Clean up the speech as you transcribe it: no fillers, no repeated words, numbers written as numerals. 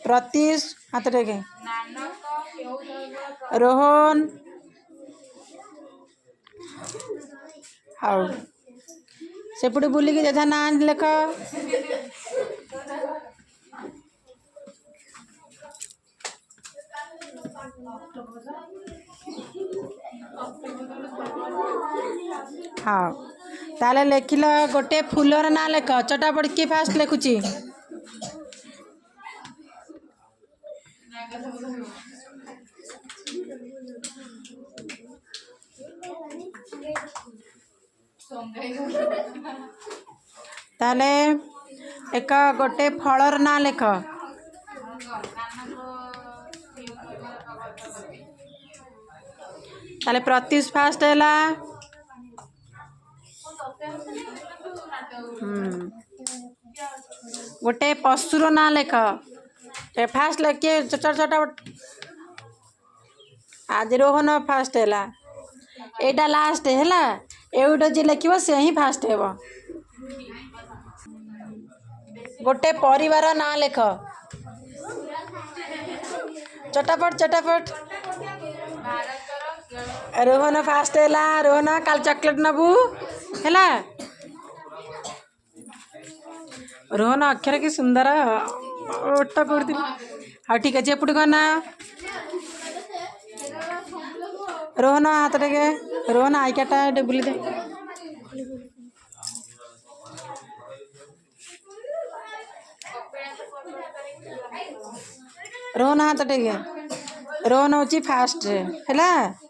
प्रतीश हाथ टेके। रोहन हाउ सेपटे बुलिकी जेठा ना लेख। हाँ ताले लेखिल गोटे फूलर ना लेख चटापट किए फास्ट लेखुची। ताले एक गोटे फलर ना लेख। ताले प्रत्युष फास्ट है। गोटे पशुर ना लेख फास्ट लेख चटापट। आज रोहन फास्ट है एटा लास्ट है एटा जी लिख से ही फास्ट है। गोटे परिवार ना लेख चटापट चटापट। रोहन फास्ट है। रोहन काल चॉकलेट नबू है। रोहन अक्षर की सुंदर ओट कर। हाँ ठीक है एपट कहना रोहन हाथ टेके। रोहन आई काटा बुली दे। रोहन हाथ टेके। रोहन हूँ फास्ट है।